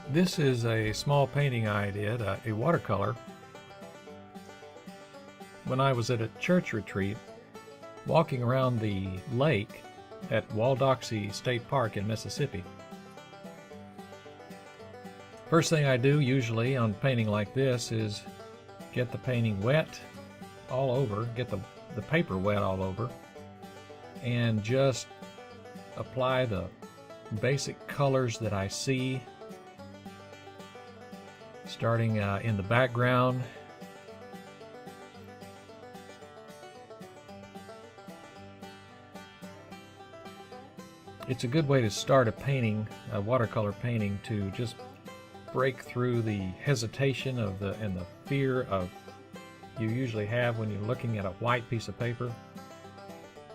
This is a small painting I did, a watercolor, when I was at a church retreat walking around the lake at Doxey State Park in Mississippi. First thing I do usually on painting like this is get the painting wet all over, get the paper wet all over, and just apply the basic colors that I see, starting in the background. It's a good way to start a painting, a watercolor painting, to just break through the hesitation and the fear of you usually have when you're looking at a white piece of paper.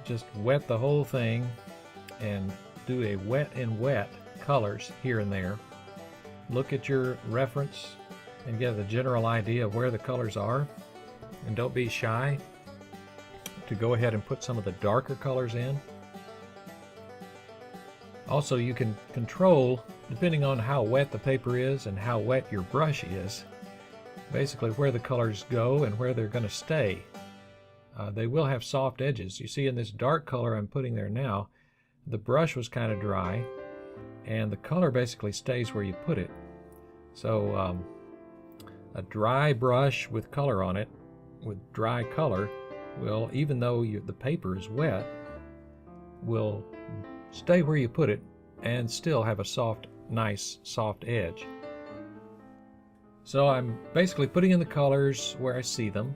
Just wet the whole thing and do a wet and wet colors here and there. Look at your reference and get a general idea of where the colors are, and don't be shy to go ahead and put some of the darker colors in. Also, you can control, depending on how wet the paper is and how wet your brush is, basically where the colors go and where they're going to stay. They will have soft edges. You see in this dark color I'm putting there now, the brush was kind of dry and the color basically stays where you put it. So a dry brush with color on it, with dry color, will, even though the paper is wet, will stay where you put it and still have a soft, nice, soft edge. So I'm basically putting in the colors where I see them,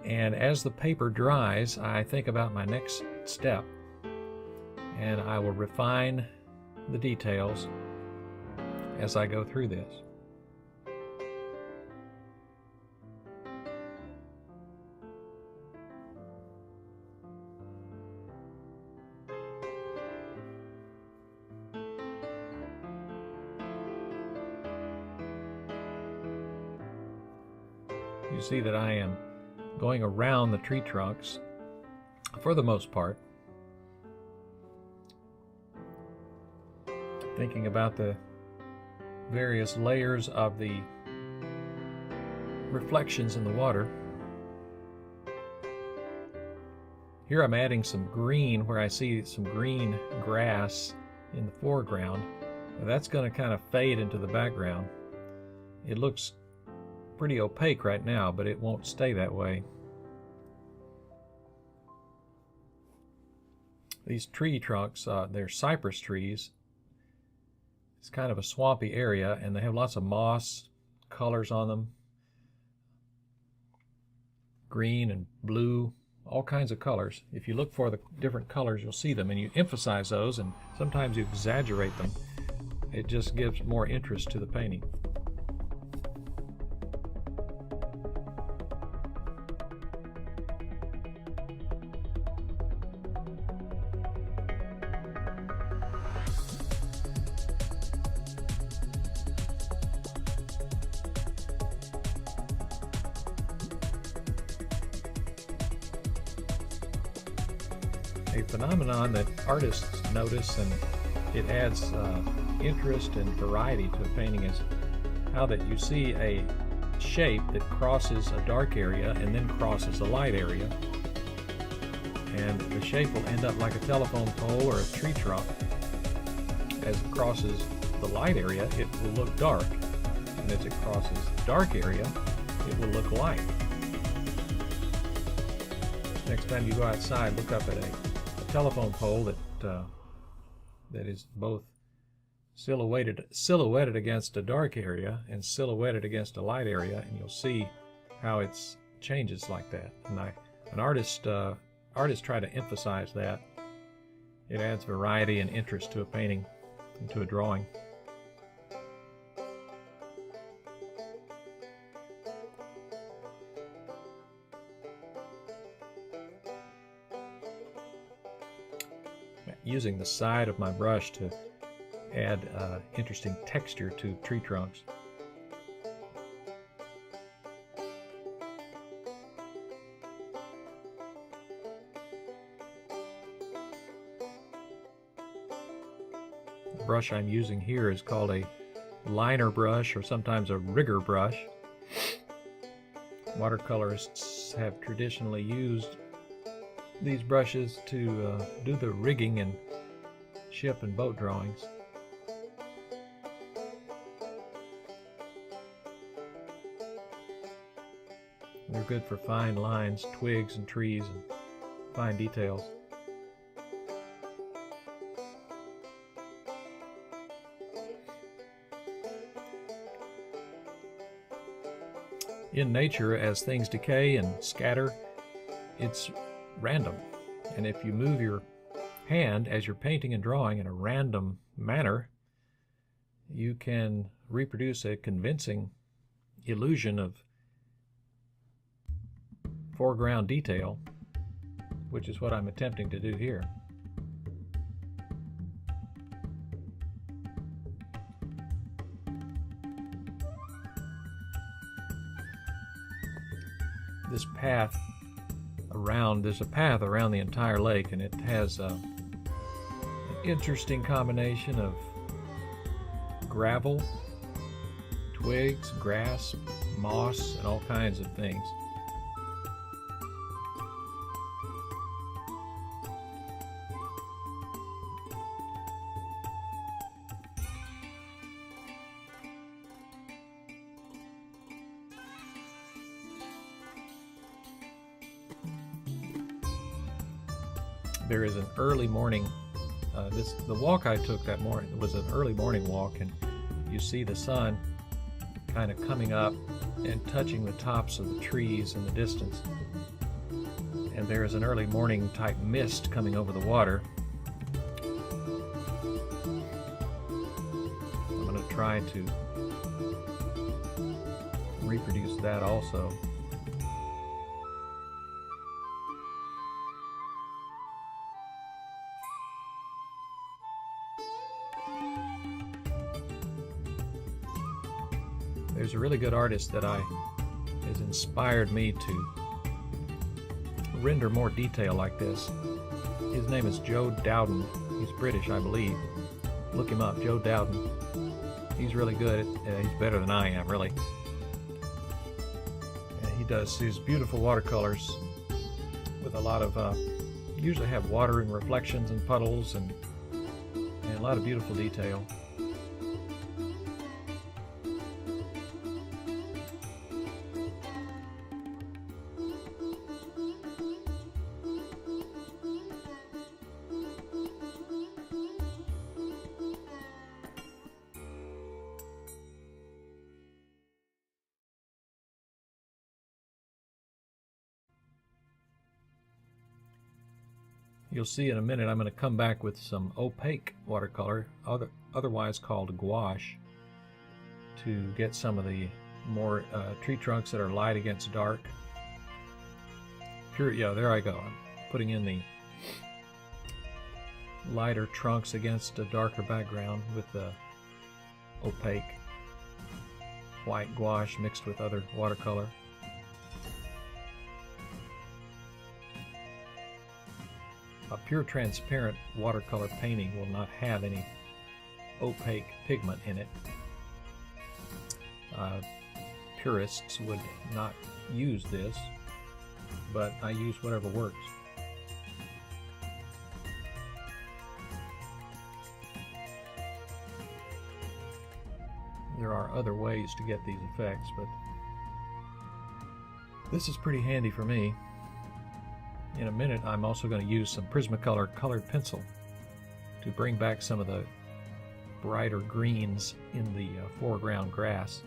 and as the paper dries, I think about my next step, and I will refine the details as I go through this. You see that I am going around the tree trunks for the most part, thinking about the various layers of the reflections in the water. Here I'm adding some green where I see some green grass in the foreground, and that's going to kind of fade into the background. It looks pretty opaque right now, but it won't stay that way. These tree trunks, they're cypress trees. It's kind of a swampy area, and they have lots of moss colors on them. Green and blue, all kinds of colors. If you look for the different colors, you'll see them, and you emphasize those, and sometimes you exaggerate them. It just gives more interest to the painting. A phenomenon that artists notice, and it adds interest and variety to a painting, is how that you see a shape that crosses a dark area and then crosses a light area, and the shape will end up like a telephone pole or a tree trunk. As it crosses the light area, it will look dark, and as it crosses the dark area, it will look light. Next time you go outside, look up at a telephone pole that is both silhouetted against a dark area and silhouetted against a light area, and you'll see how it changes like that. And artists try to emphasize that. It adds variety and interest to a painting and to a drawing. Using the side of my brush to add interesting texture to tree trunks. The brush I'm using here is called a liner brush or sometimes a rigger brush. Watercolorists have traditionally used these brushes to do the rigging in ship and boat drawings. They're good for fine lines, twigs and trees, and fine details. In nature, as things decay and scatter, it's random. And if you move your hand as you're painting and drawing in a random manner, you can reproduce a convincing illusion of foreground detail, which is what I'm attempting to do here. This path around, there's a path around the entire lake, and it has an interesting combination of gravel, twigs, grass, moss, and all kinds of things. There is an early morning, the walk I took that morning was an early morning walk, and you see the sun kind of coming up and touching the tops of the trees in the distance. And there is an early morning type mist coming over the water. I'm going to try to reproduce that also. There's a really good artist that has inspired me to render more detail like this. His name is Joe Dowden. He's British, I believe. Look him up, Joe Dowden. He's really good. He's better than I am, really. And he does these beautiful watercolors with a lot of, usually have water and reflections and puddles and a lot of beautiful detail. You'll see in a minute I'm going to come back with some opaque watercolor, otherwise called gouache, to get some of the more tree trunks that are light against dark. Yeah, there I go. I'm putting in the lighter trunks against a darker background with the opaque white gouache mixed with other watercolor. A pure transparent watercolor painting will not have any opaque pigment in it. Purists would not use this, but I use whatever works. There are other ways to get these effects, but this is pretty handy for me. In a minute, I'm also going to use some Prismacolor colored pencil to bring back some of the brighter greens in the foreground grass.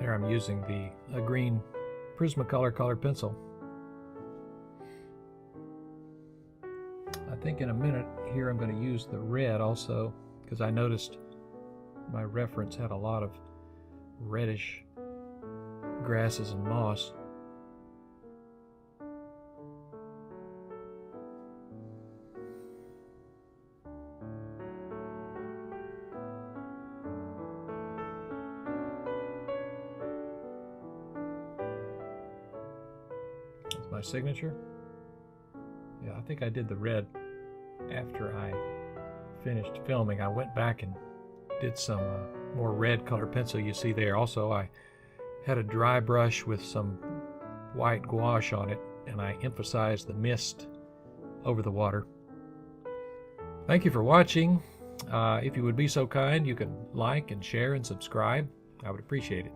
There I'm using a green Prismacolor colored pencil. I think in a minute here I'm going to use the red also, because I noticed my reference had a lot of reddish grasses and moss. That's my signature. Yeah, I think I did the red after I finished filming. I went back and did some more red colored pencil you see there. Also, I had a dry brush with some white gouache on it, and I emphasized the mist over the water. Thank you for watching. If you would be so kind, you can like and share and subscribe. I would appreciate it.